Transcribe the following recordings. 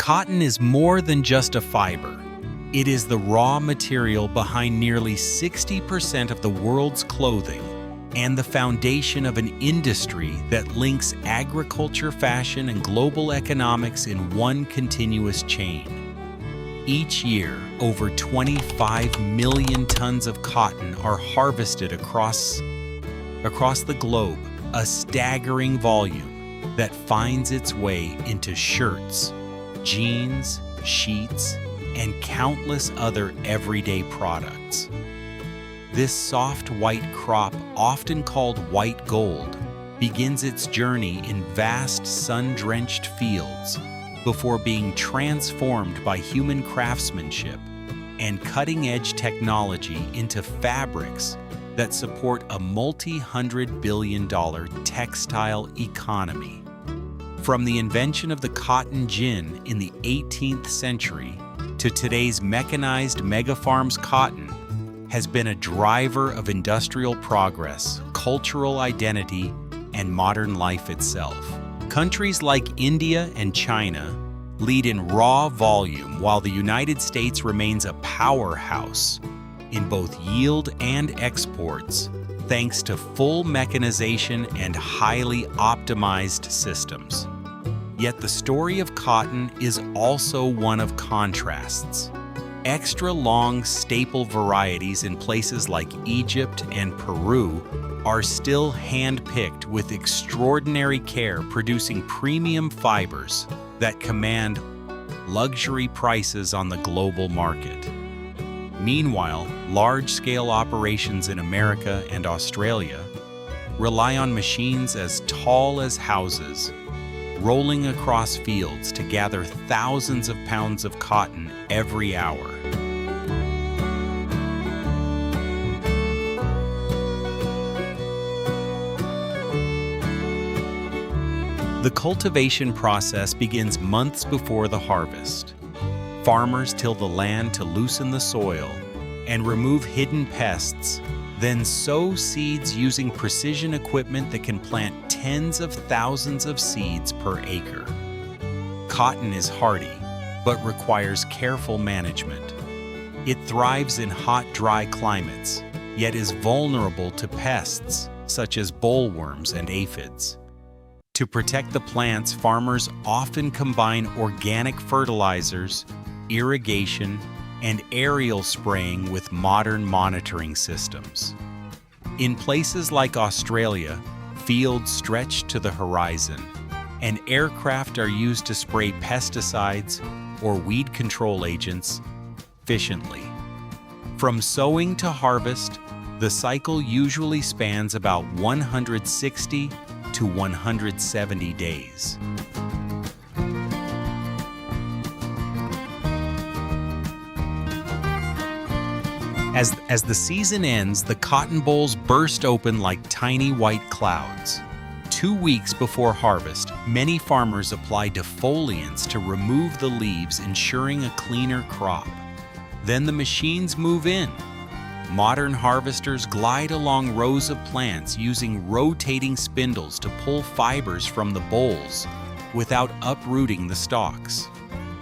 Cotton is more than just a fiber. It is the raw material behind nearly 60% of the world's clothing and the foundation of an industry that links agriculture, fashion, and global economics in one continuous chain. Each year, over 25 million tons of cotton are harvested across the globe, a staggering volume that finds its way into shirts, jeans, sheets, and countless other everyday products. This soft white crop, often called white gold, begins its journey in vast sun-drenched fields before being transformed by human craftsmanship and cutting-edge technology into fabrics that support a multi-hundred-billion-dollar textile economy. From the invention of the cotton gin in the 18th century to today's mechanized megafarms, cotton has been a driver of industrial progress, cultural identity, and modern life itself. Countries like India and China lead in raw volume, while the United States remains a powerhouse in both yield and exports, thanks to full mechanization and highly optimized systems. Yet the story of cotton is also one of contrasts. Extra long staple varieties in places like Egypt and Peru are still hand-picked with extraordinary care, producing premium fibers that command luxury prices on the global market. Meanwhile, large-scale operations in America and Australia rely on machines as tall as houses, rolling across fields to gather thousands of pounds of cotton every hour. The cultivation process begins months before the harvest. Farmers till the land to loosen the soil and remove hidden pests, then sow seeds using precision equipment that can plant tens of thousands of seeds per acre. Cotton is hardy, but requires careful management. It thrives in hot, dry climates, yet is vulnerable to pests such as bollworms and aphids. To protect the plants, farmers often combine organic fertilizers, irrigation, and aerial spraying with modern monitoring systems. In places like Australia, fields stretch to the horizon, and aircraft are used to spray pesticides or weed control agents efficiently. From sowing to harvest, the cycle usually spans about 160 to 170 days. As the season ends, the cotton bolls burst open like tiny white clouds. 2 weeks before harvest, many farmers apply defoliants to remove the leaves, ensuring a cleaner crop. Then the machines move in. Modern harvesters glide along rows of plants using rotating spindles to pull fibers from the bolls without uprooting the stalks.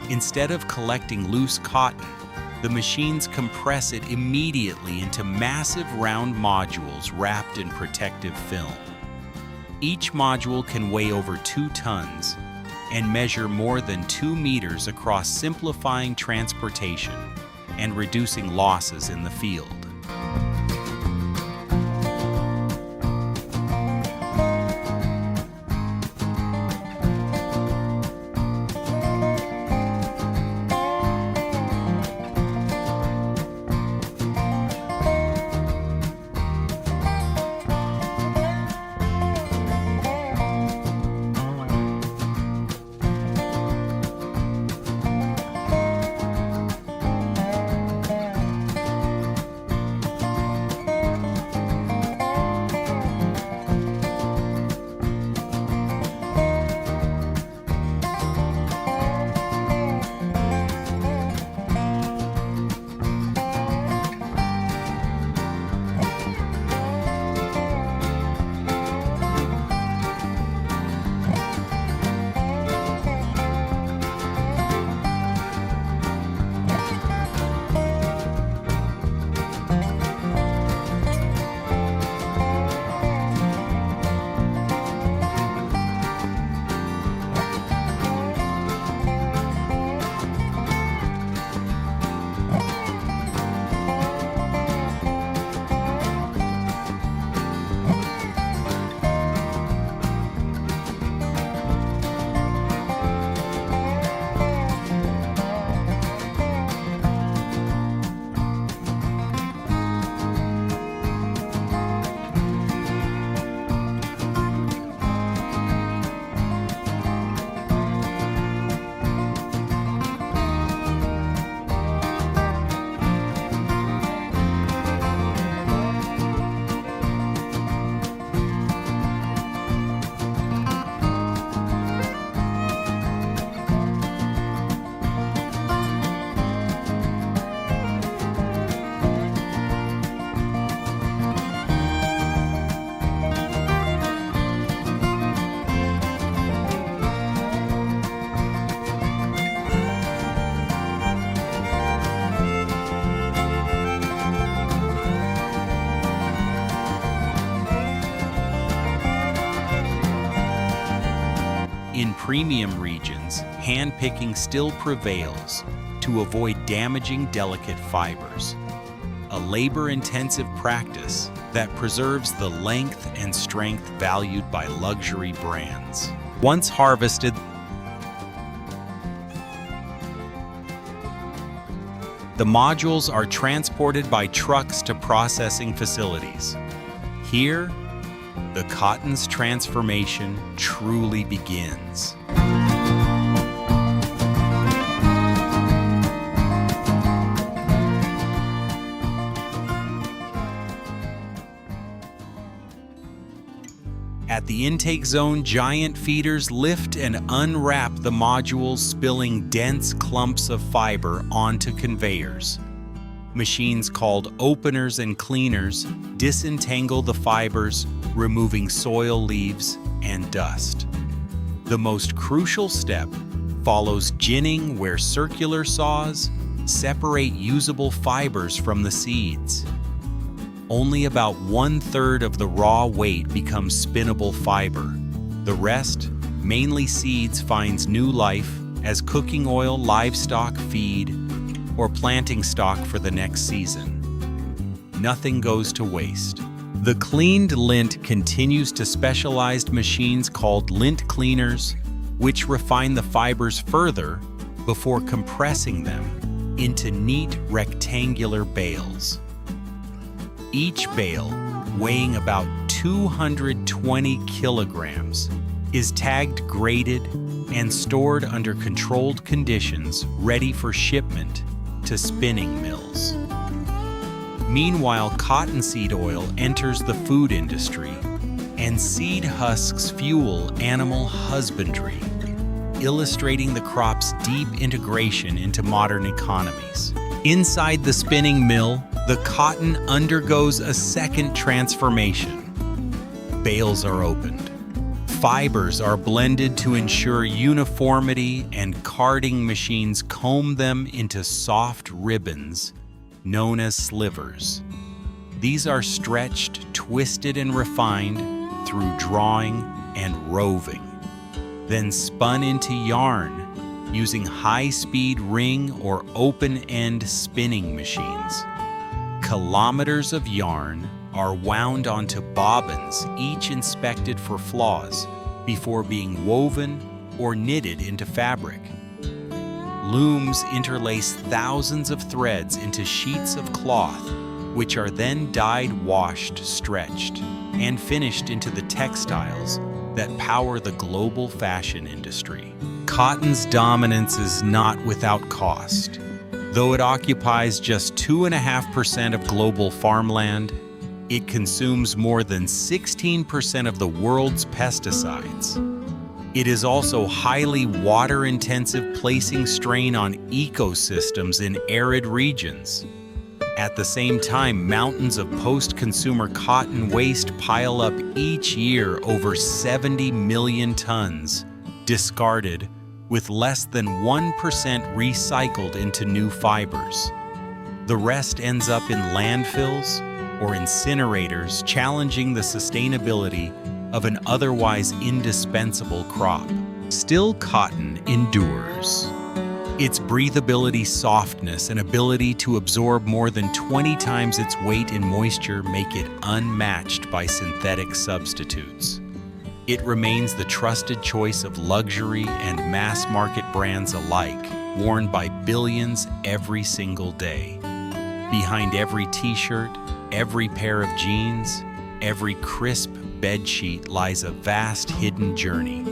Instead of collecting loose cotton, the machines compress it immediately into massive round modules wrapped in protective film. Each module can weigh over 2 tons and measure more than 2 meters across, simplifying transportation and reducing losses in the field. premium regions, hand-picking still prevails to avoid damaging delicate fibers. A labor-intensive practice that preserves the length and strength valued by luxury brands. Once harvested, the modules are transported by trucks to processing facilities. Here, the cotton's transformation truly begins. At the intake zone, giant feeders lift and unwrap the modules, spilling dense clumps of fiber onto conveyors. Machines called openers and cleaners disentangle the fibers, removing soil, leaves, and dust. The most crucial step follows ginning, where circular saws separate usable fibers from the seeds. Only about 1/3 of the raw weight becomes spinnable fiber. The rest, mainly seeds, finds new life as cooking oil, livestock feed, or planting stock for the next season. Nothing goes to waste. The cleaned lint continues to specialized machines called lint cleaners, which refine the fibers further before compressing them into neat rectangular bales. Each bale, weighing about 220 kilograms, is tagged, graded, and stored under controlled conditions, ready for shipment to spinning mills. Meanwhile, cottonseed oil enters the food industry, and seed husks fuel animal husbandry, illustrating the crop's deep integration into modern economies. Inside the spinning mill, the cotton undergoes a second transformation. Bales are opened. Fibers are blended to ensure uniformity, and carding machines comb them into soft ribbons known as slivers. These are stretched, twisted, and refined through drawing and roving, then spun into yarn using high-speed ring or open-end spinning machines. Kilometers of yarn are wound onto bobbins, each inspected for flaws before being woven or knitted into fabric. Looms interlace thousands of threads into sheets of cloth, which are then dyed, washed, stretched, and finished into the textiles that power the global fashion industry. Cotton's dominance is not without cost. Though it occupies just 2.5% of global farmland, it consumes more than 16% of the world's pesticides. It is also highly water-intensive, placing strain on ecosystems in arid regions. At the same time, mountains of post-consumer cotton waste pile up each year, over 70 million tons, discarded, with less than 1% recycled into new fibers. The rest ends up in landfills or incinerators, challenging the sustainability of an otherwise indispensable crop. Still, cotton endures. Its breathability, softness, and ability to absorb more than 20 times its weight in moisture make it unmatched by synthetic substitutes. It remains the trusted choice of luxury and mass-market brands alike, worn by billions every single day. Behind every t-shirt, every pair of jeans, every crisp bedsheet lies a vast hidden journey,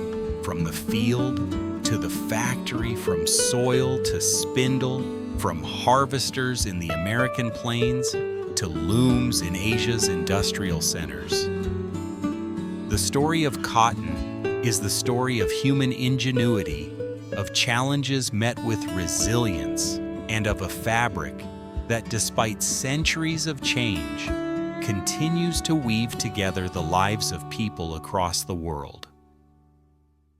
from the field to the factory, from soil to spindle, from harvesters in the American plains to looms in Asia's industrial centers. The story of cotton is the story of human ingenuity, of challenges met with resilience, and of a fabric that, despite centuries of change, continues to weave together the lives of people across the world.